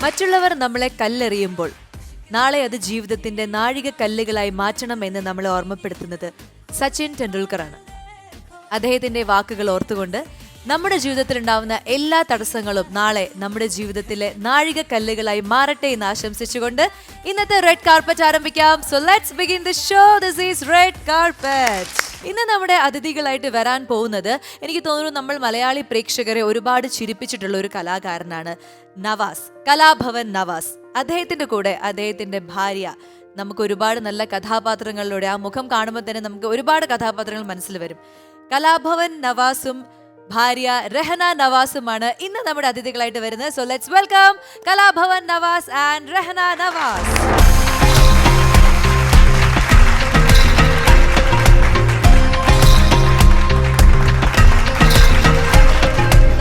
മറ്റുള്ളവർ നമ്മളെ കല്ലെറിയുമ്പോൾ നാളെ അത് ജീവിതത്തിന്റെ നാഴിക കല്ലുകളായി മാറ്റണമെന്ന് നമ്മളെ ഓർമ്മപ്പെടുത്തുന്നത് സച്ചിൻ ടെണ്ടുൽക്കറാണ്. അദ്ദേഹത്തിന്റെ വാക്കുകൾ ഓർത്തുകൊണ്ട് നമ്മുടെ ജീവിതത്തിൽ ഉണ്ടാവുന്ന എല്ലാ തടസ്സങ്ങളും നാളെ നമ്മുടെ ജീവിതത്തിലെ നാഴിക കല്ലുകളായി മാറട്ടെ എന്ന് ആശംസിച്ചുകൊണ്ട് ഇന്നത്തെ റെഡ് കാർപ്പറ്റ് ആരംഭിക്കാം. So let's begin the show. This is red carpet. ഇന്ന് നമ്മുടെ അതിഥികളായിട്ട് വരാൻ പോകുന്നത് എനിക്ക് തോന്നുന്നു നമ്മൾ മലയാളി പ്രേക്ഷകരെ ഒരുപാട് ചിരിപ്പിച്ചിട്ടുള്ള ഒരു കലാകാരനാണ് നവാസ്, കലാഭവൻ നവാസ്. അദ്ദേഹത്തിന്റെ കൂടെ അദ്ദേഹത്തിന്റെ ഭാര്യ, നമുക്ക് ഒരുപാട് നല്ല കഥാപാത്രങ്ങളിലൂടെ ആ മുഖം കാണുമ്പോൾ തന്നെ നമുക്ക് ഒരുപാട് കഥാപാത്രങ്ങൾ മനസ്സിൽ വരും. കലാഭവൻ നവാസും ഭാര്യ രഹന നവാസുമാണ് ഇന്ന് നമ്മുടെ അതിഥികളായിട്ട് വരുന്നത്. So let's welcome Kalabhavan Navas and Rahna Navas.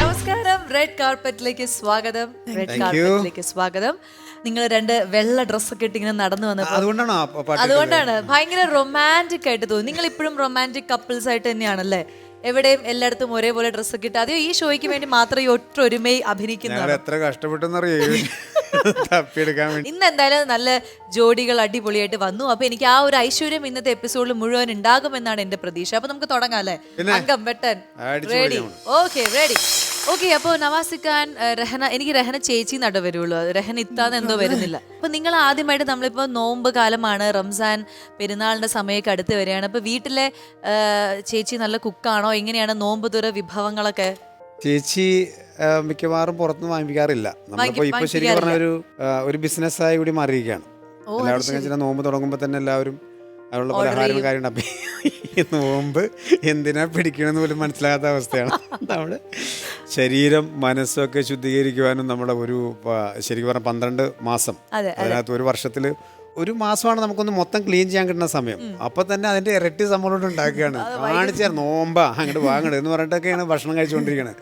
നമസ്കാരം, റെഡ് കാർപ്പറ്റിലേക്ക് സ്വാഗതം. റെഡ് കാർപ്പറ്റിലേക്ക് സ്വാഗതം. നിങ്ങൾ രണ്ട് വെള്ള ഡ്രസ്സൊക്കെ ഇട്ട് ഇങ്ങനെ നടന്നു വന്നപ്പോൾ അതുകൊണ്ടാണ് ഭയങ്കര റൊമാൻറ്റിക് ആയിട്ട് തോന്നി. നിങ്ങൾ ഇപ്പോഴും റൊമാൻറ്റിക് കപ്പിൾസ് ആയിട്ട് തന്നെയാണല്ലേ? എവിടെയും എല്ലായിടത്തും ഒരേപോലെ ഡ്രസ്സൊക്കെ ഇട്ട്, അതോ ഈ ഷോയ്ക്ക് വേണ്ടി മാത്രം ഈ ഒറ്റൊരുമയിൽ അഭിനയിക്കുന്നത്? ഇന്ന് എന്തായാലും നല്ല ജോഡികൾ അടിപൊളിയായിട്ട് വന്നു. അപ്പൊ എനിക്ക് ആ ഒരു ഐശ്വര്യം ഇന്നത്തെ എപ്പിസോഡിൽ മുഴുവൻ ഉണ്ടാകുമെന്നാണ് എന്റെ പ്രതീക്ഷ. അപ്പൊ നമുക്ക് തുടങ്ങാം അല്ലേ? അംഗം Vettan ready? Okay, ready. Okay, അപ്പൊ നവാസിക്കാൻ രഹന, എനിക്ക് രഹന ചേച്ചി നട വരുള്ളൂ, രഹന ഇത്താന്ന് എന്തോ വരുന്നില്ല. അപ്പൊ നിങ്ങൾ ആദ്യമായിട്ട്, നമ്മളിപ്പോ നോമ്പ് കാലമാണ്, റംസാൻ പെരുന്നാളിന്റെ സമയമൊക്കെ അടുത്ത് വരികയാണ്. അപ്പൊ വീട്ടിലെ ചേച്ചി നല്ല കുക്കാണോ? എങ്ങനെയാണ് നോമ്പ് തുറ വിഭവങ്ങളൊക്കെ? ചേച്ചി മിക്കവാറും പുറത്തുനിന്ന് വാങ്ങിക്കാറില്ല. നമ്മളിപ്പോ ഇപ്പൊ ശരിക്കും പറഞ്ഞ ഒരു ബിസിനസ്സായി കൂടി മാറിയിരിക്കുകയാണ്. എല്ലായിടത്തും നോമ്പ് തുടങ്ങുമ്പോൾ തന്നെ എല്ലാവരും അതിനുള്ള പലഹാരം കാര്യമുണ്ട്. അപ്പം നോമ്പ് എന്തിനാ പിടിക്കണമെന്ന് പോലും മനസ്സിലാകാത്ത അവസ്ഥയാണ്. നമ്മുടെ ശരീരം മനസ്സൊക്കെ ശുദ്ധീകരിക്കുവാനും നമ്മുടെ ഒരു ശരിക്കും പറഞ്ഞാൽ 12 മാസം, അതിനകത്ത് ഒരു വർഷത്തിൽ ഒരു മാസമാണ് നമുക്കൊന്ന് മൊത്തം ക്ലീൻ ചെയ്യാൻ കിട്ടുന്ന സമയം. അപ്പൊ തന്നെ അതിന്റെ ഇരട്ടി സംഭവം ഉണ്ടാക്കുകയാണ്. കാണിച്ചാൽ നോമ്പാ അങ്ങോട്ട് വാങ്ങട് എന്ന് പറഞ്ഞിട്ടൊക്കെയാണ് ഭക്ഷണം കഴിച്ചുകൊണ്ടിരിക്കുന്നത്.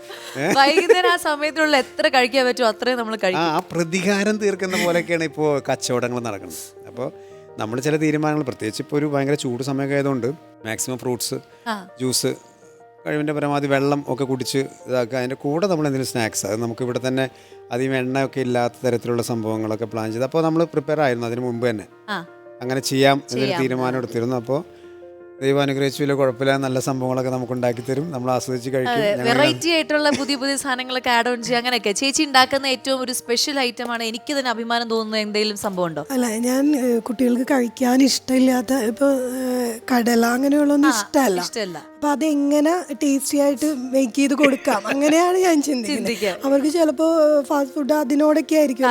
വൈകുന്നേരം ആ സമയത്തുള്ള എത്ര കഴിക്കാൻ പറ്റുമോ അത്രയും നമ്മൾ കഴിക്കും. ആ പ്രതികാരം തീർക്കുന്ന പോലെയൊക്കെയാണ് ഇപ്പോൾ കച്ചവടങ്ങൾ നടക്കുന്നത്. അപ്പോൾ നമ്മൾ ചില തീരുമാനങ്ങൾ, പ്രത്യേകിച്ച് ഇപ്പോൾ ഒരു ഭയങ്കര ചൂട് സമയമൊക്കെ ആയതുകൊണ്ട് മാക്സിമം ഫ്രൂട്ട്സ്, ജ്യൂസ്, കഴിവിൻ്റെ പരമാവധി വെള്ളം ഒക്കെ കുടിച്ച് ഇതാക്കുക. അതിൻ്റെ കൂടെ നമ്മൾ എന്തെങ്കിലും സ്നാക്സ്, അത് നമുക്ക് ഇവിടെ തന്നെ അധികം എണ്ണയൊക്കെ ഇല്ലാത്ത തരത്തിലുള്ള സംഭവങ്ങളൊക്കെ പ്ലാൻ ചെയ്ത്, അപ്പോൾ നമ്മൾ പ്രിപ്പയർ ആയിരുന്നു അതിന് മുമ്പ് തന്നെ അങ്ങനെ ചെയ്യാം എന്നൊരു തീരുമാനം എടുത്തിരുന്നു. അപ്പോൾ ദൈവം അനുഗ്രഹിച്ചു, വലിയ കുഴപ്പമില്ല, നല്ല സംഭവങ്ങളൊക്കെ നമുക്ക് ഉണ്ടാക്കി തരും, നമ്മൾ ആസ്വദിച്ച് കഴിക്കും. വെറൈറ്റി ആയിട്ടുള്ള പുതിയ പുതിയ സാധനങ്ങളൊക്കെ ആഡ് ഓൺ ചെയ്യുക, അങ്ങനെയൊക്കെ. ചേച്ചി ഉണ്ടാക്കുന്ന ഏറ്റവും ഒരു സ്പെഷ്യൽ ഐറ്റം ആണ്, എനിക്ക് തന്നെ അഭിമാനം തോന്നുന്ന എന്തെങ്കിലും സംഭവം ഉണ്ടോ? അല്ല, ഞാൻ കുട്ടികൾക്ക് കഴിക്കാൻ ഇഷ്ടമില്ലാത്ത ഇപ്പൊ കടല അങ്ങനെയുള്ളൊന്നും ഇഷ്ടമല്ല. അപ്പൊ അതെങ്ങനെ ടേസ്റ്റി ആയിട്ട് മേക്ക് ചെയ്ത് കൊടുക്കാം, അങ്ങനെയാണ് ഞാൻ ചിന്തിക്കുന്നത്. അവർക്ക് ചിലപ്പോ ഫാസ്റ്റ് ഫുഡ് അതിനോടൊക്കെ ആയിരിക്കും.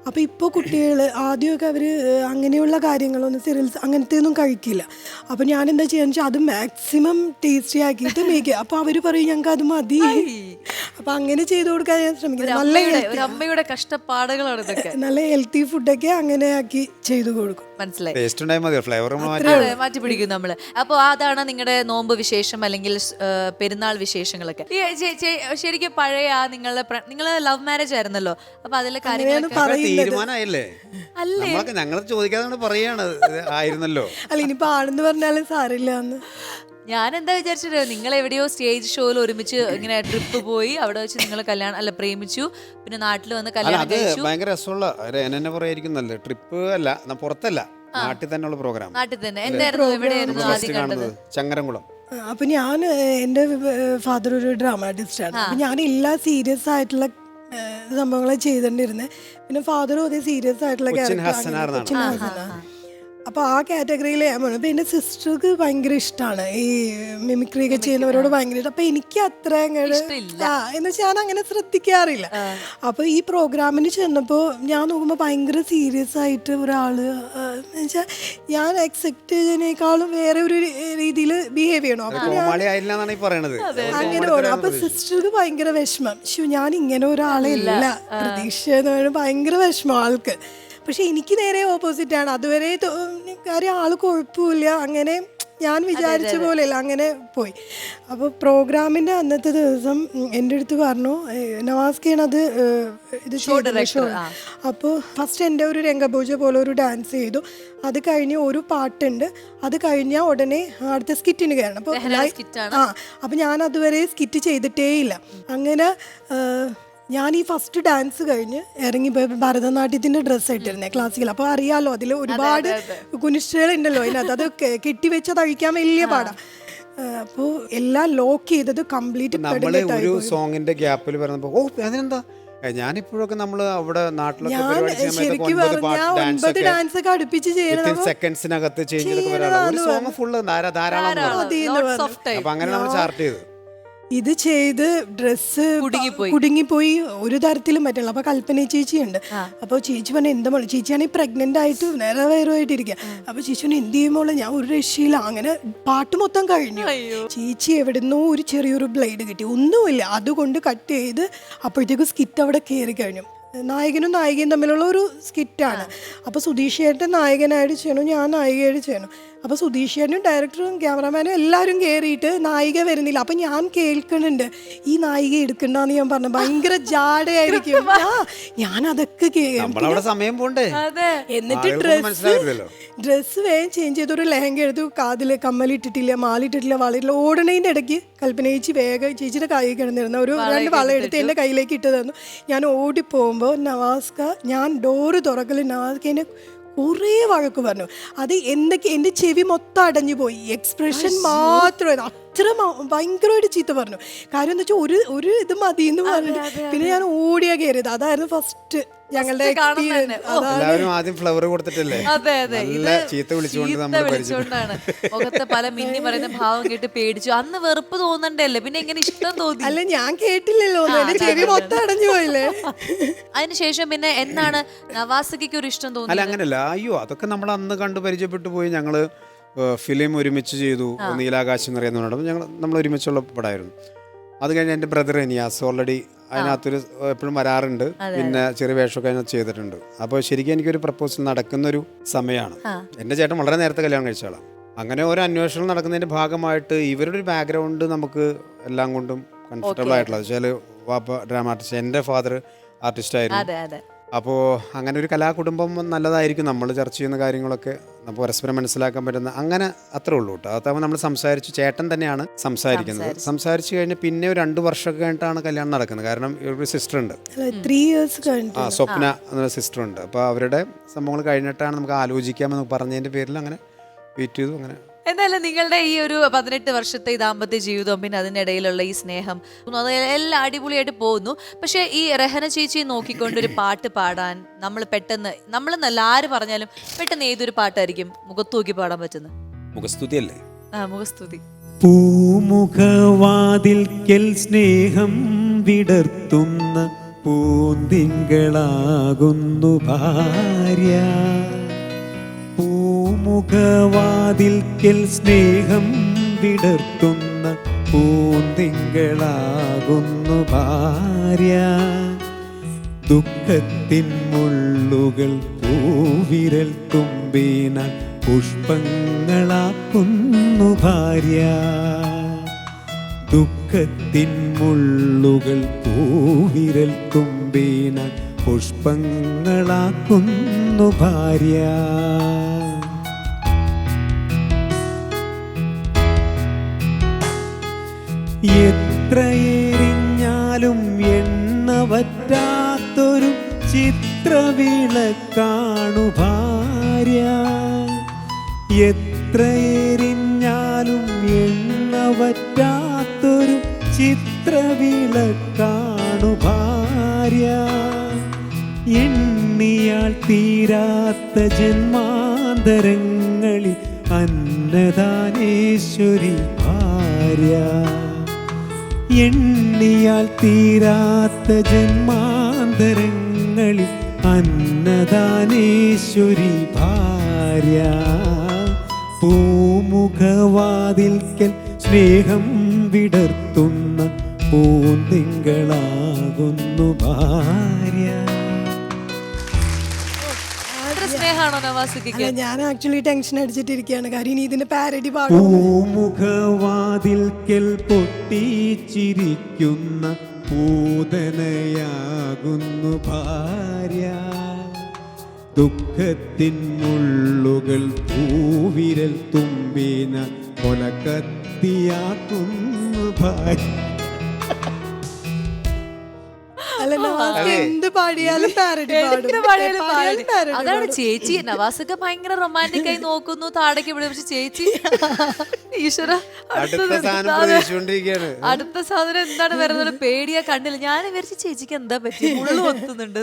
അപ്പൊ ഇപ്പൊ കുട്ടികൾ ആദ്യമൊക്കെ അവര് അങ്ങനെയുള്ള കാര്യങ്ങളൊന്നും, സിറിയൽസ് അങ്ങനത്തെ ഒന്നും കഴിക്കില്ല. അപ്പൊ ഞാൻ എന്താ ചെയ്യാന്ന് വെച്ചാൽ അത് മാക്സിമം ടേസ്റ്റി ആക്കിയിട്ട് മേക്ക്. അപ്പൊ അവര് പറയും ഞങ്ങൾക്ക് അത് മതി. അപ്പൊ അങ്ങനെ ചെയ്ത് കൊടുക്കാൻ ഞാൻ ശ്രമിക്കുന്നത്. അമ്മയുടെ കഷ്ടപ്പാടുകളാണ് ഇതൊക്കെ. നല്ല ഹെൽത്തി ഫുഡൊക്കെ അങ്ങനെ ആക്കി ചെയ്തു കൊടുക്കും. മനസ്സിലായി, മാറ്റി പിടിക്കും നമ്മള്. അപ്പൊ അതാണ് നിങ്ങളുടെ നോമ്പ് വിശേഷം അല്ലെങ്കിൽ പെരുന്നാൾ വിശേഷങ്ങളൊക്കെ. ശരിക്കും പഴയ നിങ്ങള് ലവ് മാരേജ് ആയിരുന്നല്ലോ, അപ്പൊ അതിലെ കാര്യങ്ങളൊക്കെ തീരുമാനമായില്ലേ? ഞങ്ങൾ ചോദിക്കാതെ പറയാണ് ആയിരുന്നല്ലോ. അല്ല, ഇനിയിപ്പോ ആണെന്ന് പറഞ്ഞാലും സാറില്ല എന്ന് ഞാൻ എന്താ വിചാരിച്ചിട്ട്, നിങ്ങൾ എവിടെയോ സ്റ്റേജ് ഷോയിൽ ഒരുമിച്ച് ഇങ്ങനെ ട്രിപ്പ് പോയി, അവിടെ വെച്ച് നിങ്ങൾ കല്യാണം അല്ല പ്രേമിച്ചു, പിന്നെ നാട്ടിൽ വന്ന് കല്യാണം കഴിച്ചു. ഭയങ്കര രസമുള്ള എന്നെ പറയായിരിക്കുന്നല്ലേ, ട്രിപ്പ് അല്ല, പുറത്തല്ല, നാട്ടിൽ തന്നെയുള്ള പ്രോഗ്രാം. നാട്ടിൽ തന്നെ. എന്തായിരുന്നു, എവിടെയായിരുന്നു ആദ്യം കണ്ടത്? ചങ്ങരംകുളം. അപ്പൊ ഞാൻ, എൻ്റെ ഫാദർ ഒരു ഡ്രാമാറ്റിസ്റ്റാണ്. അപ്പൊ ഞാൻ എല്ലാ സീരിയസ് ആയിട്ടുള്ള സംഭവങ്ങളെ ചെയ്തോണ്ടിരുന്നത്. പിന്നെ ഫാദറും അതേ സീരിയസ് ആയിട്ടുള്ള ക്യാരക്ടർ. അപ്പോൾ ആ കാറ്റഗറിയിൽ ഞാൻ പോകണം. അപ്പോൾ എൻ്റെ സിസ്റ്റർക്ക് ഭയങ്കര ഇഷ്ടമാണ് ഈ മിമിക്രി ഒക്കെ ചെയ്യുന്നവരോട് ഭയങ്കര ഇഷ്ടം. അപ്പോൾ എനിക്ക് അത്ര എന്ന് വെച്ചാൽ ഞാൻ അങ്ങനെ ശ്രദ്ധിക്കാറില്ല. അപ്പോൾ ഈ പ്രോഗ്രാമിന് ചെന്നപ്പോൾ ഞാൻ നോക്കുമ്പോൾ ഭയങ്കര സീരിയസ് ആയിട്ട് ഒരാള്, എന്ന് വെച്ചാൽ ഞാൻ എക്സെപ്റ്റ് ചെയ്തതിനേക്കാളും വേറെ ഒരു രീതിയിൽ ബിഹേവ് ചെയ്യണം. അപ്പോൾ അങ്ങനെ പോകണം. അപ്പോൾ സിസ്റ്റർക്ക് ഭയങ്കര വിഷമം, ഞാൻ ഇങ്ങനെ ഒരാളെ ഇല്ല പ്രതീക്ഷ എന്ന് പറയുന്നത് ഭയങ്കര വിഷമം ആൾക്ക്. പക്ഷെ എനിക്ക് നേരെ ഓപ്പോസിറ്റാണ്. അതുവരെ കാര്യം ആള് കുഴപ്പമില്ല, അങ്ങനെ ഞാൻ വിചാരിച്ച പോലെയല്ല, അങ്ങനെ പോയി. അപ്പോൾ പ്രോഗ്രാമിൻ്റെ അന്നത്തെ ദിവസം എൻ്റെ അടുത്ത് പറഞ്ഞു, നവാസ്കയാണ് ഇത് ഷോ. അപ്പോൾ ഫസ്റ്റ് എൻ്റെ ഒരു രംഗപൂജ പോലെ ഒരു ഡാൻസ് ചെയ്തു. അത് കഴിഞ്ഞ് ഒരു പാട്ടുണ്ട്, അത് കഴിഞ്ഞാൽ ഉടനെ അടുത്ത സ്കിറ്റിന് കയറണം. അപ്പോൾ അപ്പോൾ ഞാൻ അതുവരെ സ്കിറ്റ് ചെയ്തിട്ടേ ഇല്ല. അങ്ങനെ ഞാൻ ഈ ഫസ്റ്റ് ഡാൻസ് കഴിഞ്ഞ് ഇറങ്ങിപ്പോയി ഭരതനാട്യത്തിന്റെ ഡ്രസ്സ് ഇട്ടിരുന്നേ ക്ലാസിക്കൽ. അപ്പോൾ അറിയാലോ അതിൽ ഒരുപാട് കുനിഷ്ഠകൾ ഉണ്ടല്ലോ അതിനകത്ത്, അത് കെട്ടിവെച്ചത് അഴിക്കാൻ വലിയ പാടാ. അപ്പോൾ എല്ലാം ലോക്ക് ചെയ്തത് കംപ്ലീറ്റ്. നമ്മള് ഒരു സോങ്ങിന്റെ ഗ്യാപ്പിൽ പറഞ്ഞപ്പോ ഓ അതിനെന്താ, ഞാനിപ്പോഴൊക്കെ നമ്മള് അവിടെ നാട്ടിലൊക്കെ ഡാൻസ് ഒക്കെ അടുപ്പിച്ച് ചെയ്യണം സെക്കൻഡ്സിനകത്ത് ചേഞ്ച് ചെയ്തൊക്കെ വരാറുണ്ട്. ഒരു സോങ് ഫുള്ള് ധാരാളം. അപ്പൊ അങ്ങനെ നമ്മൾ ചാർട്ട് ചെയ്തു. ഇത് ചെയ്ത് ഡ്രസ്സ് കുടുങ്ങിപ്പോയി, ഒരു തരത്തിലും പറ്റില്ല. അപ്പൊ കൽപ്പന ചേച്ചിയുണ്ട്. അപ്പൊ ചേച്ചി പറഞ്ഞ എന്താ മോളെ, ചേച്ചിയാണെങ്കിൽ പ്രഗ്നന്റ് ആയിട്ട് നേരെ വയറുമായിട്ടിരിക്കുക. അപ്പൊ ചേച്ചി പറഞ്ഞു എന്ത് ചെയ്യുമ്പോളെ, ഞാൻ ഒരു രക്ഷയില്ല. അങ്ങനെ പാട്ട് മൊത്തം കഴിഞ്ഞു. ചേച്ചി എവിടുന്നോ ഒരു ചെറിയൊരു ബ്ലേഡ് കിട്ടി, ഒന്നുമില്ല, അതുകൊണ്ട് കട്ട് ചെയ്ത് അപ്പോഴത്തേക്കും സ്കിറ്റ് അവിടെ കയറി കഴിഞ്ഞു. നായകനും നായികയും തമ്മിലുള്ള ഒരു സ്കിറ്റാണ്. അപ്പോൾ സുധീഷ് ചേട്ടൻ നായകനായിട്ട് ചെയ്യണം, ഞാൻ നായികയായിട്ട് ചെയ്യണം. അപ്പോൾ സുധീഷ് ചേട്ടനും ഡയറക്ടറും ക്യാമറമാനും എല്ലാവരും കയറിയിട്ട് നായിക വരുന്നില്ല. അപ്പം ഞാൻ കേൾക്കുന്നുണ്ട് ഈ നായിക എടുക്കണ്ടെന്ന് ഞാൻ പറഞ്ഞു, ഭയങ്കര ജാടയായിരിക്കും. ഞാൻ അതൊക്കെ സമയം പോണ്ടേ. എന്നിട്ട് ഡ്രസ്സ് വേഗം ചേഞ്ച് ചെയ്ത് ഒരു ലെഹങ്ക എടുത്തു, കാതിൽ കമ്മലിട്ടിട്ടില്ല, മാലിട്ടിട്ടില്ല, വളയിട്ടില്ല. ഓടണേൻ്റെ ഇടയ്ക്ക് കൽപ്പന ചേച്ചി വേഗം ചേച്ചിയുടെ കൈ കിടന്നിരുന്നു, ഒരു 2 വള എടുത്ത് എൻ്റെ കയ്യിലേക്ക് ഇട്ട് തന്നു. ഞാൻ ഓടിപ്പോകുമ്പോൾ നവാസ്ക, ഞാൻ ഡോറ് തുറക്കൽ നവാസ്കേനെ കുറേ വഴക്ക് പറഞ്ഞു. അത് എന്തൊക്കെ എൻ്റെ ചെവി മൊത്തം അടഞ്ഞു പോയി, എക്സ്പ്രഷൻ മാത്രം അത്ര ഭയങ്കരമായിട്ട് ചീത്ത പറഞ്ഞു. കാര്യം എന്താ വെച്ചാൽ ഒരു ഇത് മതി എന്ന് പറഞ്ഞിട്ട് പിന്നെ ഞാൻ ഓടിയാ കയറിയത്. അതായിരുന്നു ഫസ്റ്റ് ഞങ്ങളുടെ എല്ലാവരും ആദ്യം ഫ്ലവർ കൊടുത്തിട്ടല്ലേ. ചീത്ത വിളിച്ചുകൊണ്ടാണ് മുഖത്ത് പല മിന്നി പറയുന്ന ഭാവം കേട്ട് പേടിച്ചു. അന്ന് വെറുപ്പ് തോന്നണ്ടല്ലേ, പിന്നെ എങ്ങനെ ഇഷ്ടം തോന്നി? അല്ല ഞാൻ കേട്ടില്ലല്ലോ, ചെവി മൊത്തം അടഞ്ഞു പോയില്ലേ. അതിനുശേഷം പിന്നെ എന്നാണ് നവാസിക്ക് ഒരു ഇഷ്ടം തോന്നി? അല്ല അങ്ങനല്ല, അയ്യോ അതൊക്കെ നമ്മൾ അന്ന് കണ്ടു പരിചയപ്പെട്ടു പോയി. ഞങ്ങള് ഫിലിം ഒരുമിച്ച് ചെയ്തു, നീലാകാശം എന്ന് പറയുന്ന നമ്മൾ ഒരുമിച്ചുള്ള പടമായിരുന്നു. അത് കഴിഞ്ഞ് എൻ്റെ ബ്രദർ നിയാസ് ഓൾറെഡി അതിനകത്തൊരു എപ്പോഴും വരാറുണ്ട്, പിന്നെ ചെറിയ വേഷമൊക്കെ അതിനകത്ത് ചെയ്തിട്ടുണ്ട്. അപ്പോൾ ശരിക്കും എനിക്കൊരു പ്രപ്പോസൽ നടക്കുന്നൊരു സമയമാണ്. എൻ്റെ ചേട്ടൻ വളരെ നേരത്തെ കല്യാണം കഴിച്ചാളാണ്. അങ്ങനെ ഒരു അന്വേഷണം നടക്കുന്നതിൻ്റെ ഭാഗമായിട്ട് ഇവരുടെ ഒരു ബാക്ക്ഗ്രൗണ്ട് നമുക്ക് എല്ലാം കൊണ്ടും കംഫർട്ടബിൾ ആയിട്ടുള്ളത്. വെച്ചാൽ വാപ്പ ഡ്രാമ ആർട്ടിസ്റ്റ്, എൻ്റെ ഫാദർ ആർട്ടിസ്റ്റ് ആയിരുന്നു. അപ്പോൾ അങ്ങനെ ഒരു കലാകുടുംബം നല്ലതായിരിക്കും. നമ്മൾ ചർച്ച ചെയ്യുന്ന കാര്യങ്ങളൊക്കെ നമുക്ക് പരസ്പരം മനസ്സിലാക്കാൻ പറ്റുന്ന അങ്ങനെ അത്രേ ഉള്ളൂ കേട്ടോ. അതാവുമ്പോൾ നമ്മൾ സംസാരിച്ചു, ചേട്ടൻ തന്നെയാണ് സംസാരിക്കുന്നത്. സംസാരിച്ചു കഴിഞ്ഞ് പിന്നെ ഒരു 2 വർഷമൊക്കെ കഴിഞ്ഞിട്ടാണ് കല്യാണം നടക്കുന്നത്. കാരണം ഒരു സിസ്റ്റർ ഉണ്ട്, 3 years സ്വപ്ന എന്ന സിസ്റ്റർ ഉണ്ട്. അപ്പോൾ അവരുടെ സംഭവങ്ങൾ കഴിഞ്ഞിട്ടാണ് നമുക്ക് ആലോചിക്കാമെന്ന് പറഞ്ഞതിൻ്റെ പേരിൽ അങ്ങനെ വെയിറ്റ് ചെയ്തു. അങ്ങനെ എന്തായാലും നിങ്ങളുടെ ഈ ഒരു 18 വർഷത്തെ ഈ ദാമ്പത്യ ജീവിതവും പിന്നെ അതിനിടയിലുള്ള ഈ സ്നേഹം അതെല്ലാം അടിപൊളിയായിട്ട് പോകുന്നു. പക്ഷെ ഈ റെഹന ചേച്ചിയെ നോക്കിക്കൊണ്ട് ഒരു പാട്ട് പാടാൻ നമ്മളെന്നല്ല ആര് പറഞ്ഞാലും പെട്ടെന്ന് ഏതൊരു പാട്ടായിരിക്കും മുഖത്ത് നോക്കി പാടാൻ പറ്റുന്നത്? മുഖസ്തുതി അല്ലേ? മുഖസ്തുതി. പൂമുഖവാതിൽക്കൽ സ്നേഹം വിടർത്തുന്ന പൂന്തിങ്കളാകുന്നു ഭാര്യ. പൂമുഖവാതിൽക്കൽ സ്നേഹം വിടർത്തുന്ന പൂന്തിങ്കളാകുന്നു ഭാര്യ. ദുഃഖത്തിൻ മുള്ളുകൾ പൂവിരൽ തുമ്പിന പുഷ്പങ്ങളാക്കുന്നു ഭാര്യ. ദുഃഖത്തിൻ മുള്ളുകൾ പൂവിരൽ തുമ്പിന പുഷ്പങ്ങളാക്കുന്നു ഭാര്യ. എത്രയെറിഞ്ഞാലും എണ്ണ വറ്റാത്തൊരു ചിത്രവിളക്കാണു ഭാര്യ. എത്രയെറിഞ്ഞാലും എണ്ണ വറ്റാത്തൊരു ചിത്രവിളക്കാണു ഭാര്യ. എണ്ണിയാൽ തീരാത്ത ജന്മാന്തരങ്ങളിൽ അന്നദാനേശ്വരി ഭാര്യ. എണ്ണിയാൽ തീരാത്ത ജന്മാന്തരങ്ങളിൽ അന്നദാനേശ്വരി ഭാര്യ. പൂമുഖവാതിൽക്കൽ സ്നേഹം വിടർത്തുന്ന പൂന്തിങ്കളാകുന്നു ഭാര്യ. ഞാൻ ആക്ച്വലി ടെൻഷൻ അടിച്ചിട്ടിരിക്കുകയാണ്. കാര്യം ഇനി ഇതിന്റെ പാരഡി പാടും. പൂമുഖവാതിൽക്കൽ പൊട്ടിച്ചിരിക്കുന്ന പൂതനയാകുന്നു ഭാര്യ. ദുഃഖത്തിൻ മുള്ളുകൾ പൂവിരൽ തുമ്പിന കൊലക്കത്തിയാക്കുന്നു ഭാര്യ. അല്ല എന്ത് പാടിയാലും പാരഡി എന്ത് പാടിയാലും പാടി. അതാണ് ചേച്ചി. നവാസൊക്കെ ഭയങ്കര റൊമാൻറ്റിക് ആയി നോക്കുന്നു, താടൊക്കെ ഇവിടെ. പക്ഷെ ചേച്ചി ഈശ്വര അടുത്ത സാധനം എന്താണ് വരുന്നത് പേടിയാ കണ്ടില്ല. ഞാൻ വിചാരിച്ചു ചേച്ചിക്ക് എന്താ പറ്റി, മുള്ളു ഒത്തുന്നുണ്ട്.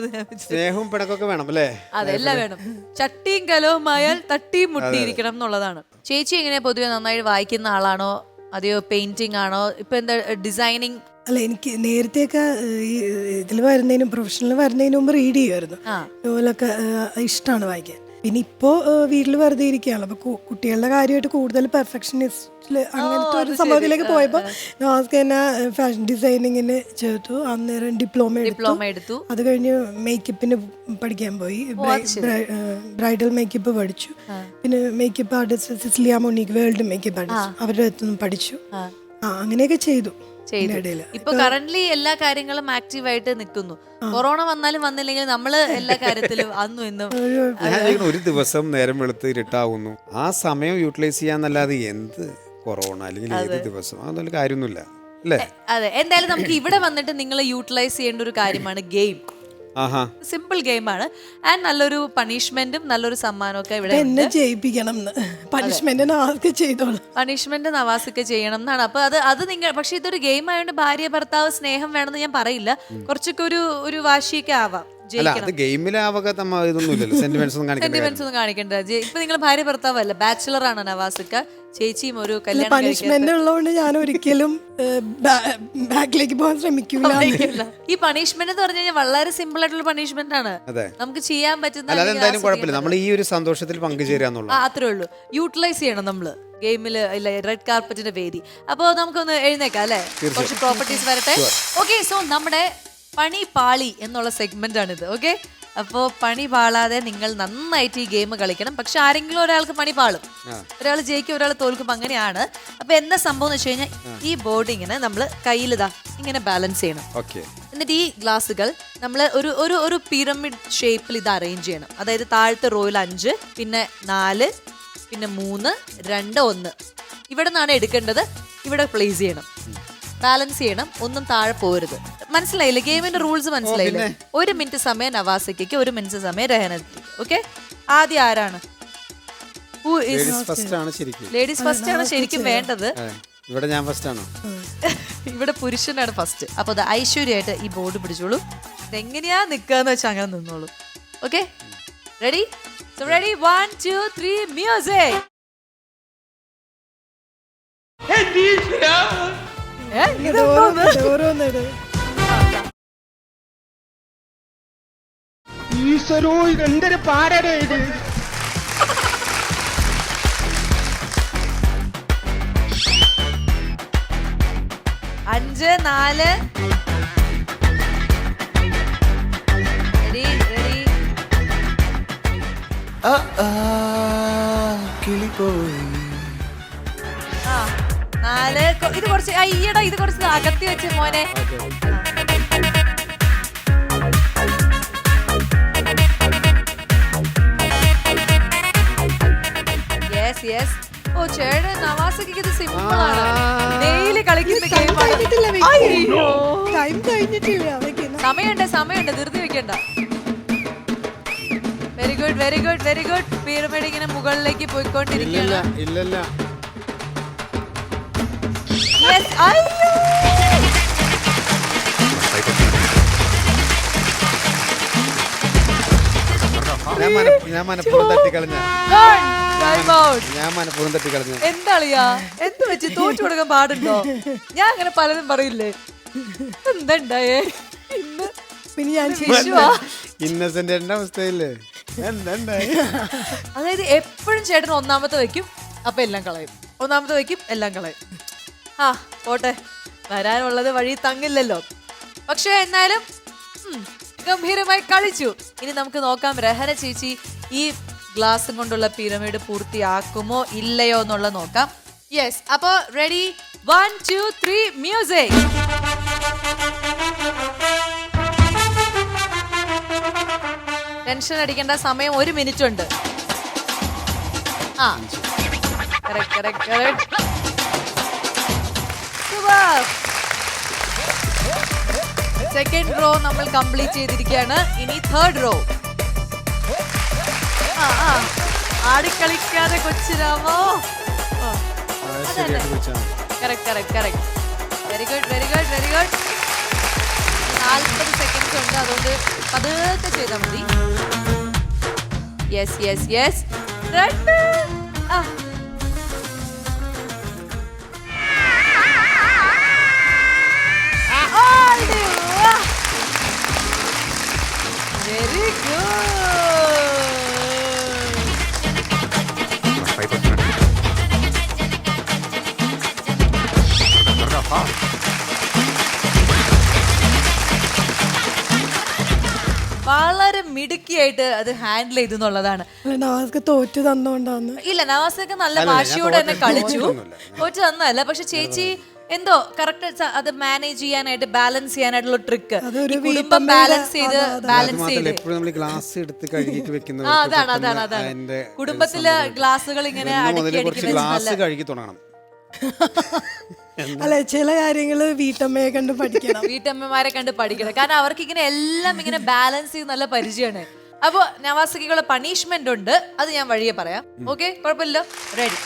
സ്നേഹവും പിണക്കൊക്കെ വേണം അല്ലേ? അതെല്ലാം വേണം. ചട്ടിയും കലവുമായാൽ തട്ടിയും മുട്ടിയിരിക്കണം എന്നുള്ളതാണ്. ചേച്ചി എങ്ങനെ പൊതുവെ നന്നായിട്ട് വായിക്കുന്ന ആളാണോ അതെയോ പെയിന്റിംഗ് ആണോ? ഇപ്പൊ എന്താ ഡിസൈനിങ്? അല്ല, എനിക്ക് നേരത്തെയൊക്കെ ഈ ഇതിൽ വരുന്നതിനും പ്രൊഫഷണൽ വരുന്നതിന് മുമ്പ് റീഡ് ചെയ്യുമായിരുന്നു. നോവലൊക്കെ ഇഷ്ടമാണ് വായിക്കാൻ. പിന്നെ ഇപ്പോ വീട്ടിൽ വെറുതെ ഇരിക്കുകയാണ്. അപ്പൊ കുട്ടികളുടെ കാര്യമായിട്ട് കൂടുതൽ പെർഫെക്ഷനിസ്റ്റില് അങ്ങനത്തെ ഒരു സംഭവത്തിലേക്ക് പോയപ്പോ നമുക്ക് തന്നെ ഫാഷൻ ഡിസൈനിങ്ങിന് ചേർത്തു. അന്നേരം ഡിപ്ലോമ എടുത്തു. അത് കഴിഞ്ഞ് മേക്കപ്പിന് പഠിക്കാൻ പോയി. ബ്രൈഡൽ മേക്കപ്പ് പഠിച്ചു. പിന്നെ makeup artist Cecilia monic, world makeup artist, അവരുടെ അടുത്തുനിന്ന് പഠിച്ചു. അങ്ങനെയൊക്കെ ചെയ്തു. ഇപ്പൊ കറന്റ്ലി എല്ലാ കാര്യങ്ങളും ആക്റ്റീവായിട്ട് നിൽക്കുന്നു. കൊറോണ വന്നാലും വന്നില്ലെങ്കിൽ നമ്മള് എല്ലാ കാര്യത്തിലും അന്നും ഇന്നും. ഒരു ദിവസം നേരം വെളുത്ത് ഇരുട്ടാവുന്നു, ആ സമയം യൂട്ടിലൈസ് ചെയ്യാന്നല്ലാതെ എന്ത് കൊറോണ അല്ലെങ്കിൽ ഏത് ദിവസം അതൊന്നും കാര്യമൊന്നുമില്ല അല്ലേ? അതെ. എന്തായാലും നമുക്ക് ഇവിടെ വന്നിട്ട് നിങ്ങൾ യൂട്ടിലൈസ് ചെയ്യേണ്ട ഒരു കാര്യമാണ് ഗെയിം. സിമ്പിൾ ഗെയിമാണ്. ആൻഡ് നല്ലൊരു പണിഷ്മെന്റും നല്ലൊരു സമ്മാനവും ഒക്കെ ഇവിടെ ചെയ്യിപ്പിക്കണം. പണിഷ്മെന്റ് നവാസൊക്കെ ചെയ്യണം എന്നാണ്. അപ്പൊ അത് നിങ്ങൾ, പക്ഷെ ഇതൊരു ഗെയിം ആയതുകൊണ്ട് ഭാര്യ ഭർത്താവ് സ്നേഹം വേണമെന്ന് ഞാൻ പറയില്ല. കുറച്ചൊക്കെ ഒരു വാശിയൊക്കെ ആവാം. സെന്റിമെന്റ്സ് ഒന്നും കാണിക്കണ്ട. ഇപ്പൊ നിങ്ങൾ ഭാര്യ ഭർത്താവ് അല്ല, ബാച്ചിലർ ആണ് നവാസൊക്കെ. ചേച്ചിയും ഒരു പണിഷ്മെന്റ് ഉള്ളതുകൊണ്ട് ഞാൻ ഒരിക്കലും ബാക്കിലേക്ക് പോകാൻ ശ്രമിക്കില്ല. ഈ പണിഷ്മെന്റ് എന്ന് പറഞ്ഞു കഴിഞ്ഞാൽ വളരെ സിമ്പിൾ ആയിട്ടുള്ള പണിഷ്മെന്റ് ആണ്. നമുക്ക് ചെയ്യാൻ പറ്റുന്ന. നമ്മൾ ഈ ഒരു സന്തോഷത്തിൽ പങ്കുചേരാന്നുള്ളത് അത്രേ ഉള്ളൂ. യൂട്ടിലൈസ് ചെയ്യണം നമ്മള് ഗെയിമില്. റെഡ് കാർപ്പറ്റിന്റെ വേദി. അപ്പൊ നമുക്കൊന്ന് എഴുന്നേക്കാം അല്ലെ? കുറച്ച് പ്രോപ്പർട്ടീസ് വരട്ടെ. ഓക്കെ, സോ നമ്മുടെ പണി പാളി എന്നുള്ള സെഗ്മെന്റ് ആണിത്. ഓക്കെ, അപ്പോൾ പണി പാളാതെ നിങ്ങൾ നന്നായിട്ട് ഈ ഗെയിം കളിക്കണം. പക്ഷെ ആരെങ്കിലും ഒരാൾക്ക് പണി പാളും, ഒരാൾ ജയിക്കും, ഒരാൾ തോൽക്കും, അങ്ങനെയാണ്. അപ്പൊ എന്താ സംഭവം എന്ന് വെച്ച് കഴിഞ്ഞാൽ ഈ ബോർഡ് ഇങ്ങനെ നമ്മൾ കയ്യിലിതാ ഇങ്ങനെ ബാലൻസ് ചെയ്യണം. എന്നിട്ട് ഈ ഗ്ലാസുകൾ നമ്മൾ ഒരു പിരമിഡ് ഷേപ്പിൽ ഇത് അറേഞ്ച് ചെയ്യണം. അതായത് താഴത്തെ റോയിൽ 5, പിന്നെ 4, പിന്നെ 3, 2, 1 ഇവിടെ നിന്നാണ് എടുക്കേണ്ടത്. ഇവിടെ പ്ലേസ് ചെയ്യണം, ബാലൻസ് ചെയ്യണം, ഒന്നും താഴെ പോരുത്. മനസ്സിലായില്ലേ? ഗെയിമിന്റെ റൂൾസ് മനസ്സിലായില്ലേ? 1 മിനിറ്റ് സമയം നവാസയ്ക്ക്, 1 മിനിറ്റ് സമയം രഹനയ്ക്ക്. ഓക്കെ, ആദ്യം ആരാണ്? ലേഡീസ് ഫസ്റ്റ് ആണ് ശരിക്കും വേണ്ടത്. ഇവിടെ ഞാൻ ഫസ്റ്റ് ആണോ? ഇവിടെ പുരുഷനാണ് ഫസ്റ്റ്. അപ്പൊ അത് ഐശ്വര്യമായിട്ട് ഈ ബോർഡ് പിടിച്ചോളൂ. ഇതെങ്ങനെയാ നിക്കാന്ന് വെച്ചാൽ അങ്ങനെ നിന്നോളൂ. Okay, ready? So ready, 1 2 3 music. ഈശ്വരോ, ഇതെന്തൊരു പാടേ ഇത്. അഞ്ച് 4 കിളിപ്പോയി. 4. ഇത് കുറച്ച് അയ്യടാ, ഇത് കുറച്ച് അകത്തി വെച്ച് മോനെ. Yes yes. ഓ ചേട്ടൻ നവാസക്ക് ഇത് സിമ്പിൾ ആണ്. ഡെയിലി കളിക്കുന്ന ഗെയിമാണ്. സമയമുണ്ട്, ധൃതി വെക്കണ്ട. Very good very good very good. Pyramid ഇങ്ങനെ മുകളിലേക്ക് പോയിക്കൊണ്ടിരിക്കുകയാണ്. ഇല്ലല്ല. ഞാൻ മനഃപൂർവ്വം തട്ടിക്കളഞ്ഞ. എന്താളിയാ എന്ത് വെച്ച് തോറ്റു കൊടുക്കാൻ പാടുണ്ടോ? ഞാൻ അങ്ങനെ പലതും പറയില്ലേ. എന്താണ്ടായേ ഇന്ന്? പിന്നെ ഞാൻ ഇന്നസെന്റ് അവസ്ഥയില്ലേ? അതായത് എപ്പോഴും ചേട്ടൻ ഒന്നാമത്തെ വെക്കും, അപ്പൊ എല്ലാം കളയും. ഒന്നാമത്തെ വെക്കും, എല്ലാം കളയും. ആ പോട്ടെ, വരാനുള്ളത് വഴി തങ്ങില്ലല്ലോ. പക്ഷെ എന്നാലും ഗംഭീരമായി കളിച്ചു. ഇനി നമുക്ക് നോക്കാം രഹന ചേച്ചി ഈ ഗ്ലാസും കൊണ്ടുള്ള പിരമിഡ് പൂർത്തിയാക്കുമോ ഇല്ലയോ എന്നുള്ള നോക്കാം. യെസ്, അപ്പൊ റെഡി, 1 2 3 മ്യൂസിക്. ടെൻഷൻ അടിക്കേണ്ട, സമയം 1 മിനിറ്റ് ഉണ്ട്. ആ correct correct correct. Second row നമ്മൾ കംപ്ലീറ്റ് ചെയ്തിരിക്കുകയാണ്. ഇനി തേർഡ് റോ. ആടിക്കളിക്കാതെ കൊച്ചിരാമോ. കറക്റ്റ്. Very good. 40 സെക്കൻഡ്സ് ഉണ്ട്, അതുകൊണ്ട് പതുക്കെ ചെയ്താൽ മതി. യെസ്. Very good. വളരെ മിടുക്കിയായിട്ട് അത് ഹാൻഡിൽ ചെയ്തു എന്നുള്ളതാണ്. നവാസ്ക്ക് തോറ്റു തന്നോണ്ടാന്ന്. ഇല്ല, നവാസൊക്കെ നല്ല വാശിയോടെ തന്നെ കളിച്ചു. തോറ്റു തന്നല്ല, പക്ഷെ ചേച്ചി എന്തോ കറക്റ്റ് അത് മാനേജ് ചെയ്യാനായിട്ട്, ബാലൻസ് ചെയ്യാനായിട്ടുള്ള ട്രിക്ക്, കുടുംബം ബാലൻസ് ചെയ്ത് ഗ്ലാസ് എടുത്ത് കഴുകിട്ട് വെക്കുന്നത്. അതാണ് കുടുംബത്തിലെ ഗ്ലാസുകൾ ഇങ്ങനെ ഗ്ലാസ് കഴുകി തുടങ്ങണം. അല്ല, ചില കാര്യങ്ങള് വീട്ടമ്മയെ കണ്ട് പഠിക്കണം, വീട്ടമ്മമാരെ കണ്ട് പഠിക്കണം. കാരണം അവർക്ക് ഇങ്ങനെ എല്ലാം ഇങ്ങനെ ബാലൻസ് ചെയ്ത് നല്ല പരിചയമാണ്. അപ്പൊ നവാസിക്കുള്ള പണിഷ്മെന്റ് ഉണ്ട്, അത് ഞാൻ വഴിയെ പറയാം. ഓക്കെ, കുഴപ്പമില്ല. റെഡി.